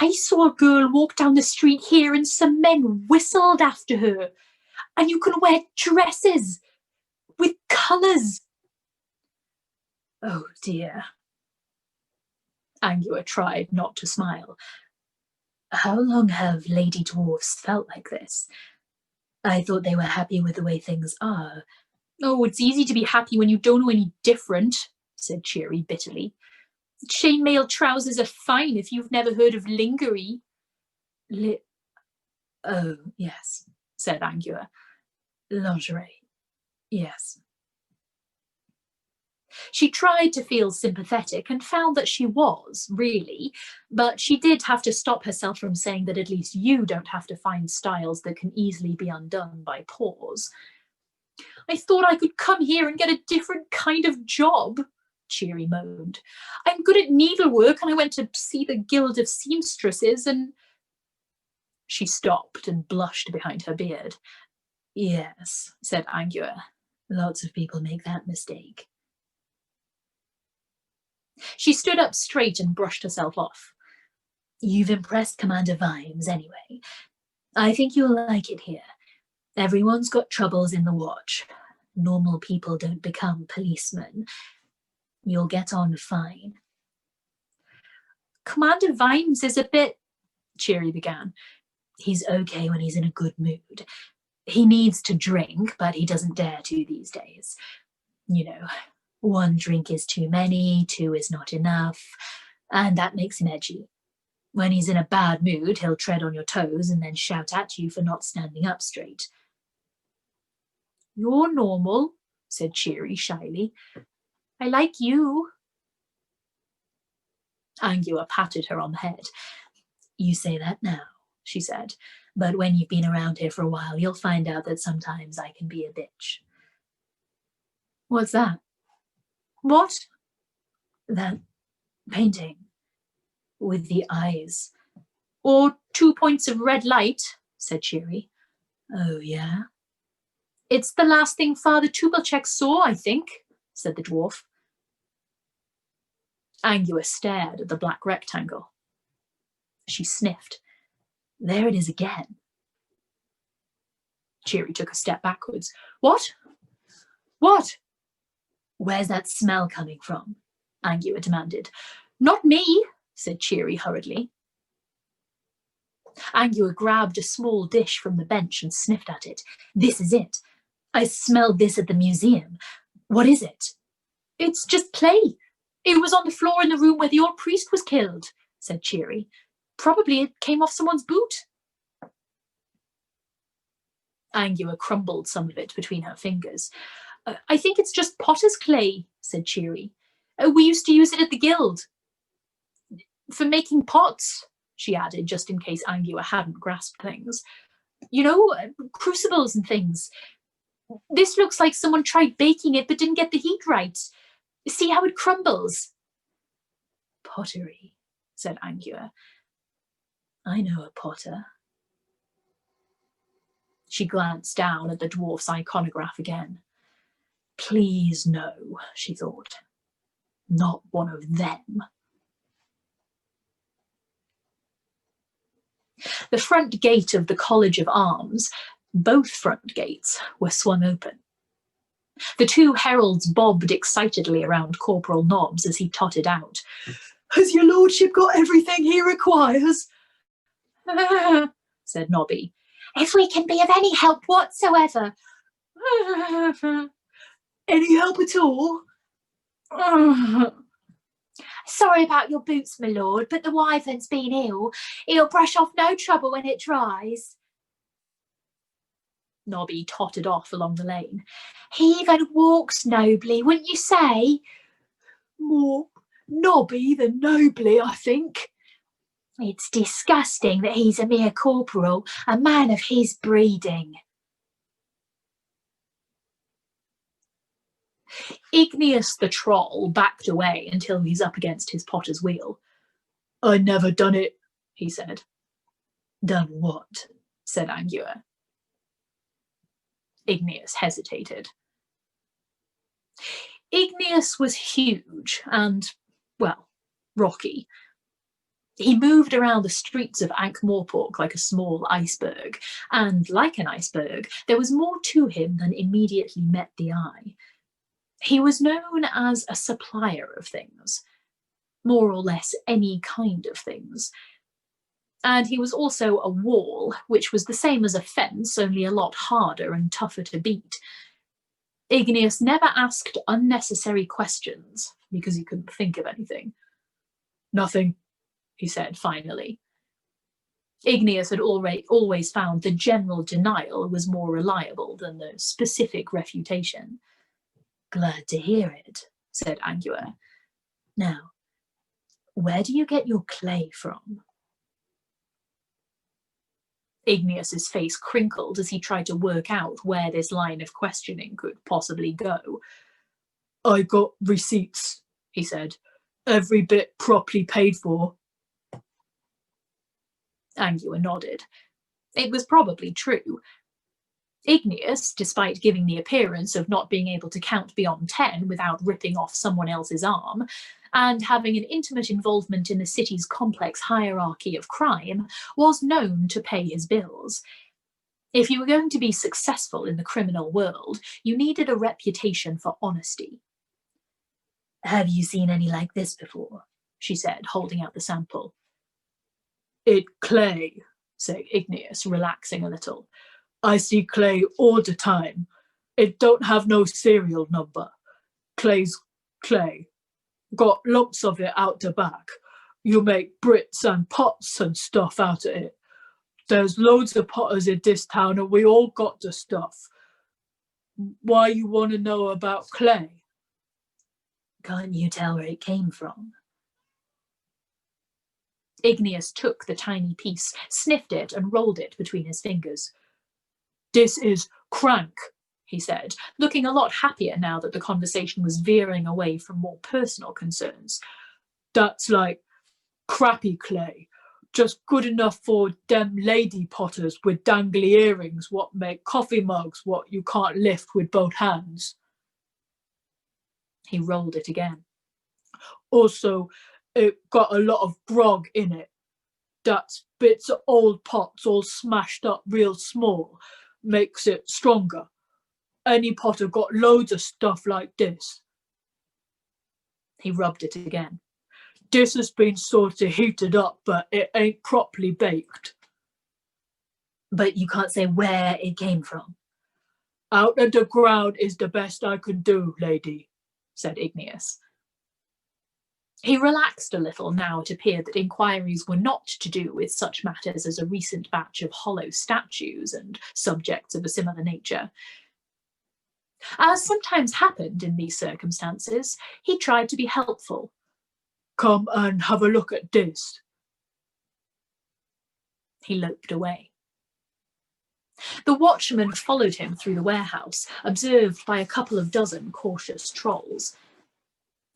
I saw a girl walk down the street here and some men whistled after her. And you can wear dresses with colours. Oh dear. Angua tried not to smile. How long have lady dwarfs felt like this? I thought they were happy with the way things are. Oh, it's easy to be happy when you don't know any different, said Cheery bitterly. Chainmail trousers are fine if you've never heard of lingerie. Oh, yes, said Angua. Lingerie, yes. She tried to feel sympathetic and found that she was, really, but she did have to stop herself from saying that at least you don't have to find styles that can easily be undone by pause. I thought I could come here and get a different kind of job, Cheery moaned. I'm good at needlework and I went to see the Guild of Seamstresses and... She stopped and blushed behind her beard. Yes, said Angua. Lots of people make that mistake. She stood up straight and brushed herself off. You've impressed Commander Vimes anyway. I think you'll like it here. Everyone's got troubles in the watch. Normal people don't become policemen. You'll get on fine. Commander Vimes is a bit... Cheery began. He's okay when he's in a good mood. He needs to drink, but he doesn't dare to these days. You know, 1 drink is too many, 2 is not enough, and that makes him edgy. When he's in a bad mood, he'll tread on your toes and then shout at you for not standing up straight. You're normal, said Cheery shyly. I like you. Angua patted her on the head. You say that now, she said, but when you've been around here for a while, you'll find out that sometimes I can be a bitch. What's that? What? That painting with the eyes. Or 2 points of red light, said Cheery. Oh, yeah? It's the last thing Father Tubelchek saw, I think, said the dwarf. Angua stared at the black rectangle. She sniffed. There it is again. Cheery took a step backwards. What? What? Where's that smell coming from? Angua demanded. Not me, said Cheery hurriedly. Angua grabbed a small dish from the bench and sniffed at it. This is it. I smelled this at the museum. What is it? It's just clay. It was on the floor in the room where the old priest was killed, said Cheery. Probably it came off someone's boot. Angua crumbled some of it between her fingers. I think it's just potter's clay, said Cheery. We used to use it at the guild. For making pots, she added, just in case Angua hadn't grasped things. You know, crucibles and things. This looks like someone tried baking it but didn't get the heat right. See how it crumbles? Pottery, said Angua. I know a potter. She glanced down at the dwarf's iconograph again. Please no, she thought. Not one of them. The front gate of the College of Arms, both front gates, were swung open. The 2 heralds bobbed excitedly around Corporal Nobbs as he tottered out. Has your lordship got everything he requires? said Nobby. If we can be of any help whatsoever. Any help at all? Sorry about your boots, my lord, but the wyvern's been ill. It'll brush off no trouble when it dries. Nobby tottered off along the lane. He even walks nobly, wouldn't you say? More Nobby than nobly, I think. It's disgusting that he's a mere corporal, a man of his breeding. Igneous the troll backed away until he's up against his potter's wheel. I never done it, he said. Done what? Said Angua. Igneous hesitated. Igneous was huge and, well, rocky. He moved around the streets of Ankh-Morpork like a small iceberg, and like an iceberg, there was more to him than immediately met the eye. He was known as a supplier of things, more or less any kind of things. And he was also a wall, which was the same as a fence, only a lot harder and tougher to beat. Igneous never asked unnecessary questions, because he couldn't think of anything. "Nothing," he said finally. Igneous had always found the general denial was more reliable than the specific refutation. "Glad to hear it," said Angua. "Now, where do you get your clay from?" Igneous's face crinkled as he tried to work out where this line of questioning could possibly go. "I got receipts," he said. "Every bit properly paid for." Angua nodded. It was probably true. Igneous, despite giving the appearance of not being able to count beyond 10 without ripping off someone else's arm, and having an intimate involvement in the city's complex hierarchy of crime, was known to pay his bills. If you were going to be successful in the criminal world, you needed a reputation for honesty. "Have you seen any like this before?" she said, holding out the sample. "It clay," said Igneous, relaxing a little. "I see clay all the time. It don't have no serial number. Clay's clay. Got lumps of it out the back. You make bricks and pots and stuff out of it. There's loads of potters in this town and we all got the stuff. Why you want to know about clay?" "Can't you tell where it came from?" Igneous took the tiny piece, sniffed it, and rolled it between his fingers. "This is crank," he said, looking a lot happier now that the conversation was veering away from more personal concerns. "That's like crappy clay, just good enough for them lady potters with dangly earrings what make coffee mugs what you can't lift with both hands." He rolled it again. "Also, it got a lot of grog in it. That's bits of old pots all smashed up real small, makes it stronger. Any potter got loads of stuff like this." He rubbed it again. "This has been sort of heated up, but it ain't properly baked." "But you can't say where it came from?" "Out of the ground is the best I can do, lady," said Igneous. He relaxed a little now it appeared that inquiries were not to do with such matters as a recent batch of hollow statues and subjects of a similar nature. As sometimes happened in these circumstances, he tried to be helpful. "Come and have a look at this." He loped away. The watchman followed him through the warehouse, observed by a couple of dozen cautious trolls.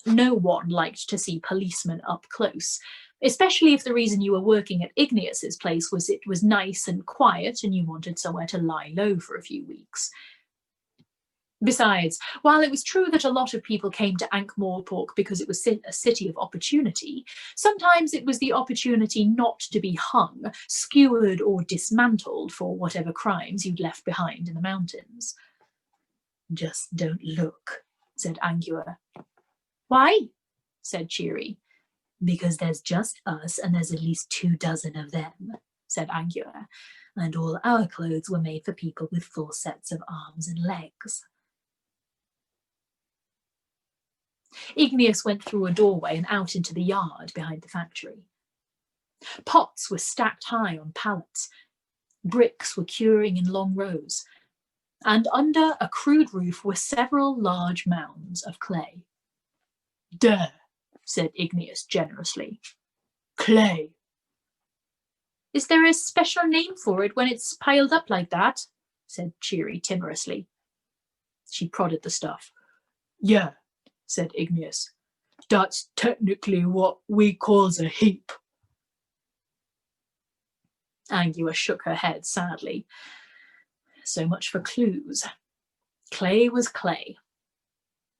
No one liked to see policemen up close, especially if the reason you were working at Igneous's place was it was nice and quiet and you wanted somewhere to lie low for a few weeks. Besides, while it was true that a lot of people came to Ankh-Morpork because it was a city of opportunity, sometimes it was the opportunity not to be hung, skewered or dismantled for whatever crimes you'd left behind in the mountains. "Just don't look," said Angua. "Why?" said Cheery. "Because there's just us and there's at least 24 of them," said Angua, "and all our clothes were made for people with full sets of arms and legs." Igneous went through a doorway and out into the yard behind the factory. Pots were stacked high on pallets. Bricks were curing in long rows. And under a crude roof were several large mounds of clay. "There," said Igneous generously. "Clay." "Is there a special name for it when it's piled up like that?" said Cheery timorously. She prodded the stuff. "Yeah," said Igneous. "That's technically what we calls a heap." Angua shook her head sadly. So much for clues. Clay was clay.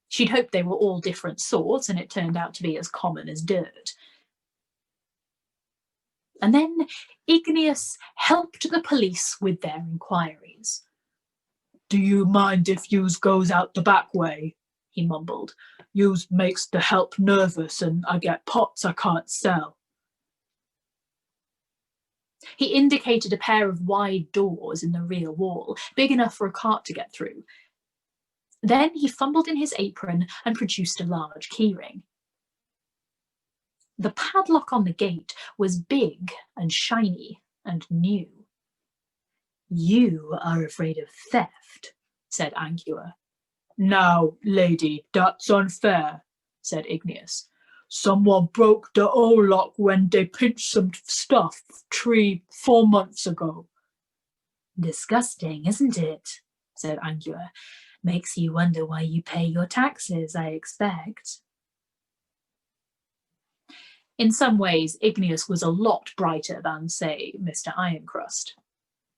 She'd hoped they were all different sorts, and it turned out to be as common as dirt. And then Igneous helped the police with their inquiries. Do you mind if yous goes out the back way? He mumbled. Yous makes the help nervous and I get pots I can't sell. He indicated a pair of wide doors in the rear wall, big enough for a cart to get through. Then he fumbled in his apron and produced a large keyring. The padlock on the gate was big and shiny and new. You are afraid of theft, said Angua. Now, lady, that's unfair, said Igneous. Someone broke the old lock when they pinched some stuff 3-4 months ago. Disgusting, isn't it? Said Angua. Makes you wonder why you pay your taxes, I expect. In some ways, Igneous was a lot brighter than, say, Mr. Ironcrust.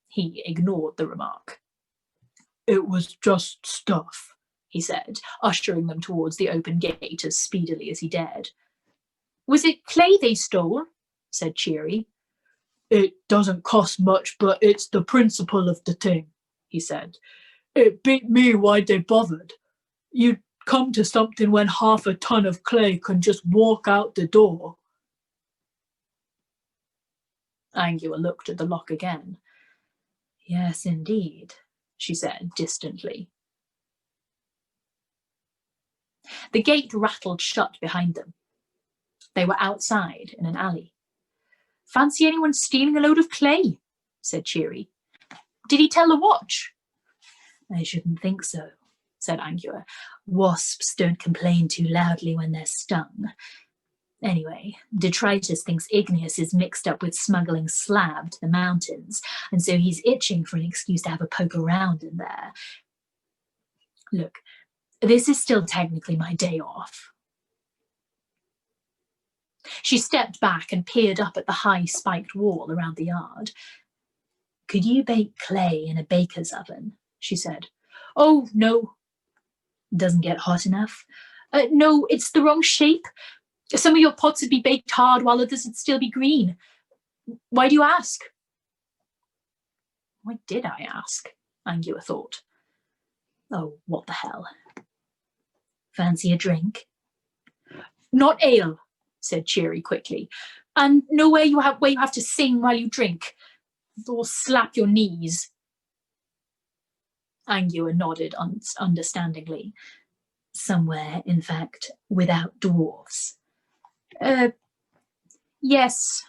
He ignored the remark. It was just stuff, he said, ushering them towards the open gate as speedily as he dared. Was it clay they stole? Said Cheery. It doesn't cost much, but it's the principle of the thing, he said. It beat me why they bothered. You'd come to something when half a ton of clay can just walk out the door. Angua looked at the lock again. Yes, indeed, she said distantly. The gate rattled shut behind them. They were outside in an alley. Fancy anyone stealing a load of clay, said Cheery. Did he tell the watch? I shouldn't think so, said Angua. Wasps don't complain too loudly when they're stung. Anyway, Detritus thinks Igneous is mixed up with smuggling slab to the mountains, and so he's itching for an excuse to have a poke around in there. Look, this is still technically my day off. She stepped back and peered up at the high spiked wall around the yard. Could you bake clay in a baker's oven? She said. Oh, no. Doesn't get hot enough? No, it's the wrong shape. Some of your pots would be baked hard while others would still be green. Why do you ask? Why did I ask? Angua thought. Oh, what the hell. Fancy a drink? Not ale, said Cheery quickly. And nowhere you have to sing while you drink. Or slap your knees. Angua nodded understandingly. Somewhere, in fact, without dwarfs. Yes.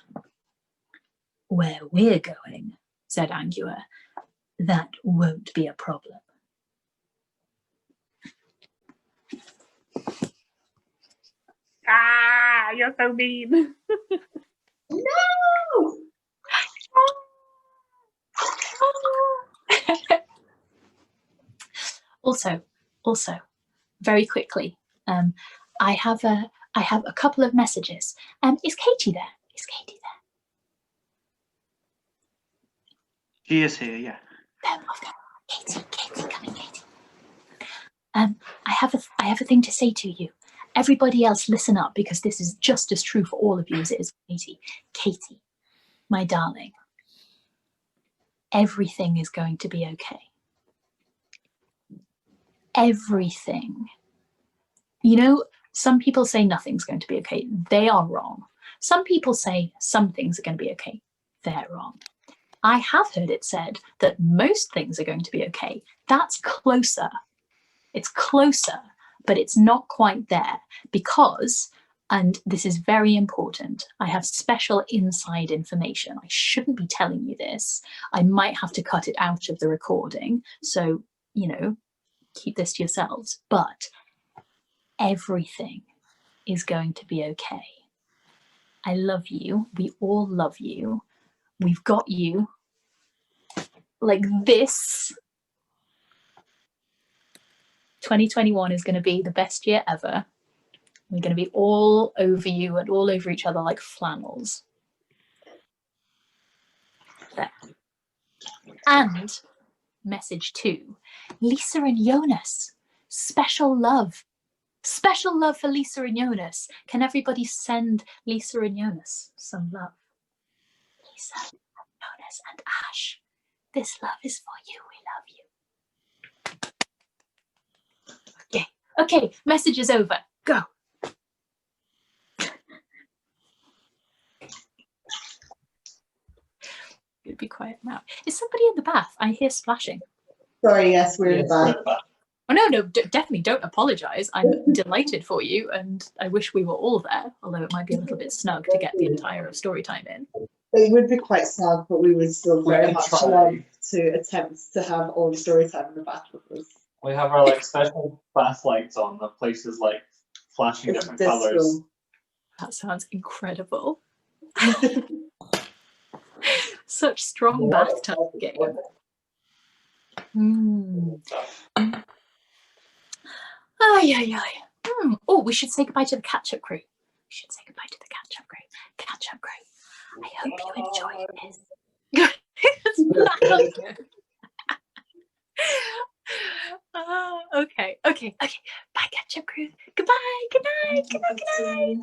Where we're going, said Angua, that won't be a problem. Ah, you're so mean. No! Also, very quickly, I have a couple of messages. Is Katie there? She is here, yeah. Katie, come in, Katie. I have a thing to say to you. Everybody else, listen up, because this is just as true for all of you as it is for Katie. Katie, my darling, everything is going to be okay. Everything. You know, some people say nothing's going to be okay. They are wrong. Some people say some things are going to be okay. They're wrong. I have heard it said that most things are going to be okay. That's closer. It's closer, but it's not quite there because, and this is very important, I have special inside information. I shouldn't be telling you this. I might have to cut it out of the recording. So, you know, keep this to yourselves. But everything is going to be okay. I love you. We all love you. We've got you. Like this. 2021 is going to be the best year ever. We're going to be all over you and all over each other like flannels. There. And message 2, Lisa and Jonas. Special love. Special love for Lisa and Jonas. Can everybody send Lisa and Jonas some love? Lisa, Jonas, and Ash. This love is for you. We love you. Okay, message is over. Go. It'd be quiet now. Is somebody in the bath? I hear splashing. Sorry, yes, we're in back. Oh no, definitely don't apologise. I'm delighted for you, and I wish we were all there. Although it might be a little bit snug to get the entire of Storytime in. It would be quite sad, but we would still We very can much try. love to attempt to have all the Storytime in the bath with us. We have our like special bath lights on the places like flashing It's different colours. disco. That sounds incredible. Such strong bath time game. Oh, we should say goodbye to the catch-up crew. We should say goodbye to the catch-up crew. Catch-up crew. I hope you enjoyed this. Okay. Bye, catch-up crew. Goodbye. Good night. Good night. Good night.